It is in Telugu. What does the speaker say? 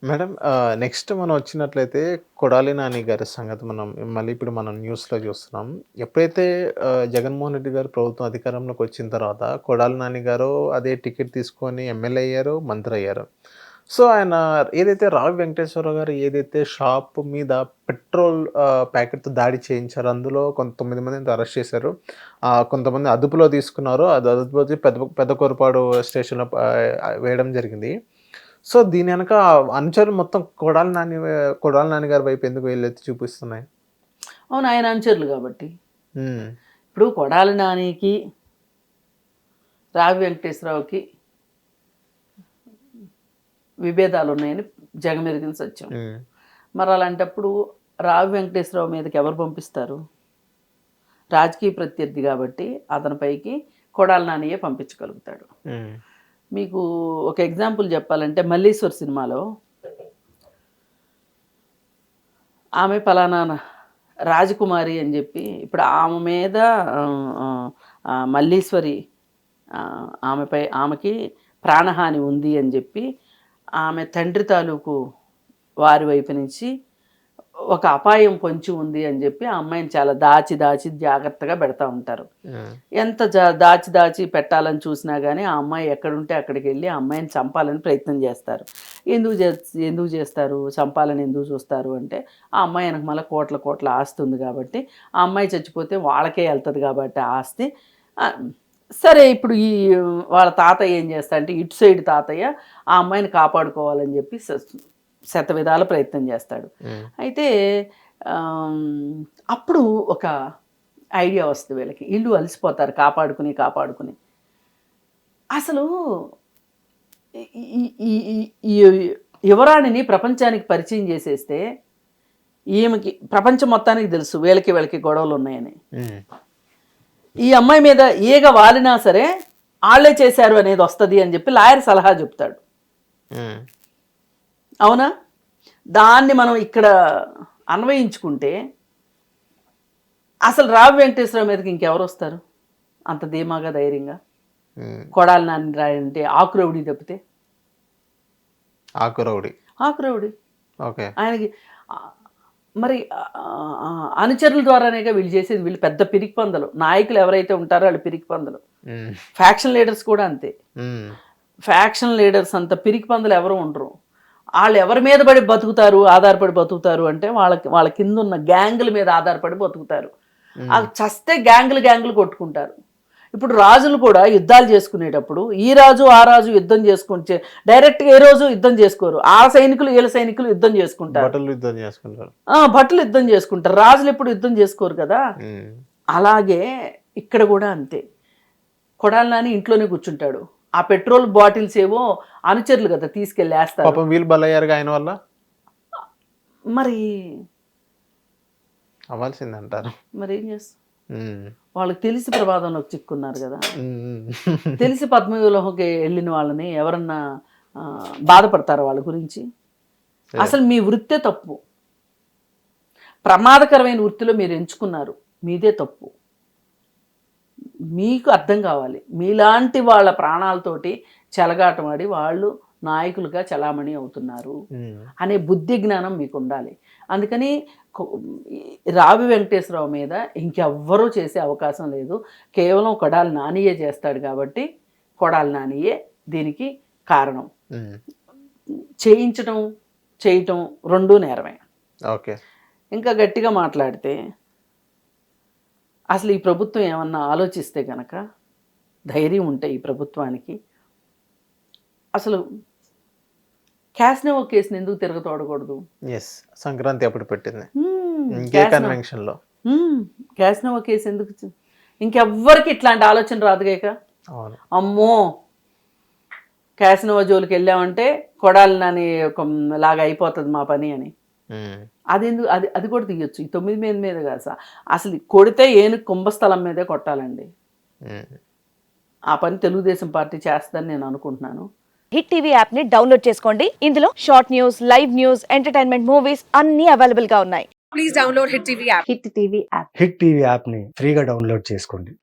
మేడం నెక్స్ట్ మనం వచ్చినట్లయితే కొడాలి నాని గారి సంగతి మళ్ళీ ఇప్పుడు మనం న్యూస్‌లో చూస్తున్నాం. ఎప్పుడైతే జగన్మోహన్ రెడ్డి గారు ప్రభుత్వం అధికారంలోకి వచ్చిన తర్వాత కొడాలి నాని గారు అదే టికెట్ తీసుకొని ఎమ్మెల్యే అయ్యారు, మంత్రి అయ్యారు. సో, ఆయన ఏదైతే రావి వెంకటేశ్వరరావు గారు ఏదైతే షాప్ మీద పెట్రోల్ ప్యాకెట్‌తో దాడి చేయించారో అందులో 9 మందిని అరెస్ట్ చేశారు. కొంతమంది అదుపులో తీసుకున్నారు. అది అదుపులో పెద్దకొరపాడు స్టేషన్‌లో వేయడం జరిగింది. సో, దీని వెనక అనుచరులు మొత్తం కొడాలి నాని గారి వైపు ఎందుకు వేలెత్తి చూపిస్తున్నాయి? అవును, ఆయన అనుచరులు కాబట్టి. హ్మ్. ఇప్పుడు కొడాలి నానికి, రావి వెంకటేశ్వరరావుకి విభేదాలు ఉన్నాయని జగమెరిగిన సత్యం. హ్మ్. మరి అలాంటప్పుడు రావి వెంకటేశ్వరరావు మీదకి ఎవరు పంపిస్తారు? రాజకీయ ప్రత్యర్థి కాబట్టి అతనిపైకి కొడాలి నానియే పంపించగలుగుతాడు. హ్మ్. మీకు ఒక ఎగ్జాంపుల్ చెప్పాలంటే మల్లీశ్వర్ సినిమాలో ఆమె పలానా రాజకుమారి అని చెప్పి ఇప్పుడు ఆమె మీద మల్లీశ్వరి ఆమెకి ప్రాణహాని ఉంది అని చెప్పి ఆమె తండ్రి తాలూకు వారి వైపు నుంచి ఒక అపాయం పొంచి ఉంది అని చెప్పి ఆ అమ్మాయిని చాలా దాచి జాగ్రత్తగా పెడతా ఉంటారు. ఎంత దాచి పెట్టాలని చూసినా కానీ ఆ అమ్మాయి ఎక్కడుంటే అక్కడికి వెళ్ళి ఆ అమ్మాయిని చంపాలని ప్రయత్నం చేస్తారు. ఎందుకు చేస్తారు, చంపాలని ఎందుకు చూస్తారు అంటే ఆ అమ్మాయి వెనక మళ్ళీ కోట్ల ఆస్తి ఉంది కాబట్టి, ఆ అమ్మాయి చచ్చిపోతే వాళ్ళకే వెళ్తుంది కాబట్టి ఆ ఆస్తి. సరే, ఇప్పుడు ఈ వాళ్ళ తాతయ్య ఏం చేస్తా అంటే ఇటు సైడ్ తాతయ్య ఆ అమ్మాయిని కాపాడుకోవాలని చెప్పి శతవిధాల ప్రయత్నం చేస్తాడు. అయితే అప్పుడు ఒక ఐడియా వస్తుంది వీళ్ళకి. ఇల్లు అలసిపోతారు కాపాడుకుని. అసలు ఈ యువరాణిని ప్రపంచానికి పరిచయం చేసేస్తే ఈమెకి ప్రపంచం మొత్తానికి తెలుసు వీళ్ళకి గొడవలు ఉన్నాయని. ఈ అమ్మాయి మీద ఈగ వాలినా సరే వాళ్ళే చేశారు అనేది వస్తుంది అని చెప్పి లాయర్ సలహా చెప్తాడు. అవునా? దాన్ని మనం ఇక్కడ అన్వయించుకుంటే అసలు రావి వెంకటేశ్వరరావు మీదకి ఇంకెవరు వస్తారు అంత ధీమాగా ధైర్యంగా? కొడాలి నాని రాయంటే ఆకురవుడి తప్పితే. ఆకురవుడి ఆయనకి మరి అనుచరుల ద్వారానేగా వీళ్ళు చేసేది. వీళ్ళు పెద్ద పిరికి పందలు. నాయకులు ఎవరైతే ఉంటారో వాళ్ళు పిరికి పందలు. ఫ్యాక్షన్ లీడర్స్ కూడా అంతే. ఫ్యాక్షన్ లీడర్స్ అంత పిరికి పందలు ఎవరు ఉండరు. వాళ్ళు ఎవరి మీద ఆధారపడి బతుకుతారు అంటే వాళ్ళ కింద ఉన్న గ్యాంగుల మీద ఆధారపడి బతుకుతారు. చస్తే గ్యాంగులు కొట్టుకుంటారు. ఇప్పుడు రాజులు కూడా యుద్ధాలు చేసుకునేటప్పుడు ఈ రాజు ఆ రాజు యుద్ధం చేసుకుంటే డైరెక్ట్గా ఏ రోజు యుద్ధం చేసుకోరు. ఆ సైనికులు వీళ్ళ సైనికులు యుద్ధం చేసుకుంటారు. భటులు యుద్ధం చేసుకుంటారు. రాజులు ఎప్పుడు యుద్ధం చేసుకోరు కదా. అలాగే ఇక్కడ కూడా అంతే. కొడాలి నాని ఇంట్లోనే కూర్చుంటాడు. ఆ పెట్రోల్ బాటిల్స్ ఏవో అనుచరులు కదా తీసుకెళ్ళేస్తారు. వీళ్ళు బలయ్యారు ఆయన వల్ల. మరి అవ్వాల్సిందంటారు. మరి ఏం చేస్తారు? వాళ్ళకి తెలిసి ప్రమాదంలోకి చిక్కున్నారు కదా. తెలిసి పద్మవ్యూహంలోకి వెళ్ళిన వాళ్ళని ఎవరన్నా బాధపడతారు వాళ్ళ గురించి? అసలు మీ వృత్తే తప్పు. ప్రమాదకరమైన వృత్తిలో మీరు ఎంచుకున్నారు, మీదే తప్పు. మీకు అర్థం కావాలి. మీలాంటి వాళ్ళ ప్రాణాలతోటి చెలగాటమాడి వాళ్ళు నాయకులుగా చలామణి అవుతున్నారు అనే బుద్ధి జ్ఞానం మీకు ఉండాలి. అందుకని రావి వెంకటేశ్వరరావు మీద ఇంకెవ్వరూ చేసే అవకాశం లేదు. కేవలం కొడాలి నానియే చేస్తాడు కాబట్టి కొడాలి నానియే దీనికి కారణం. చేయటం రెండూ నేరమే. ఓకే. ఇంకా గట్టిగా మాట్లాడితే అసలు ఈ ప్రభుత్వం ఏమన్నా ఆలోచిస్తే కనుక, ధైర్యం ఉంటే ఈ ప్రభుత్వానికి అసలు క్యాసినో కేసుని ఎందుకు తిరగతోడకూడదు? సంక్రాంతి అప్పుడు పెట్టింది క్యాసినో కేసు ఎందుకు? ఇంకెవ్వరికి ఇట్లాంటి ఆలోచన రాదుగాక. అమ్మో క్యాసినో జోలికి వెళ్ళామంటే కొడాలి నాని లాగా అయిపోతుంది మా పని అని. అది కూడా తీయొచ్చు. ఈ 9 మంది మీద కాదు, అసలు కొడితే ఏనుగు కుంభస్థలం మీదే కొట్టాలండి. ఆ పని తెలుగుదేశం పార్టీ చేస్తుందని నేను అనుకుంటున్నాను. హిట్ టీవీ యాప్ ని డౌన్లోడ్ చేసుకోండి. ఇందులో short news, live news, entertainment movies అన్ని అవైలబుల్ గా ఉన్నాయి. Please download hit TV app. Hit TV app ని ఫ్రీగా డౌన్లోడ్ చేసుకోండి.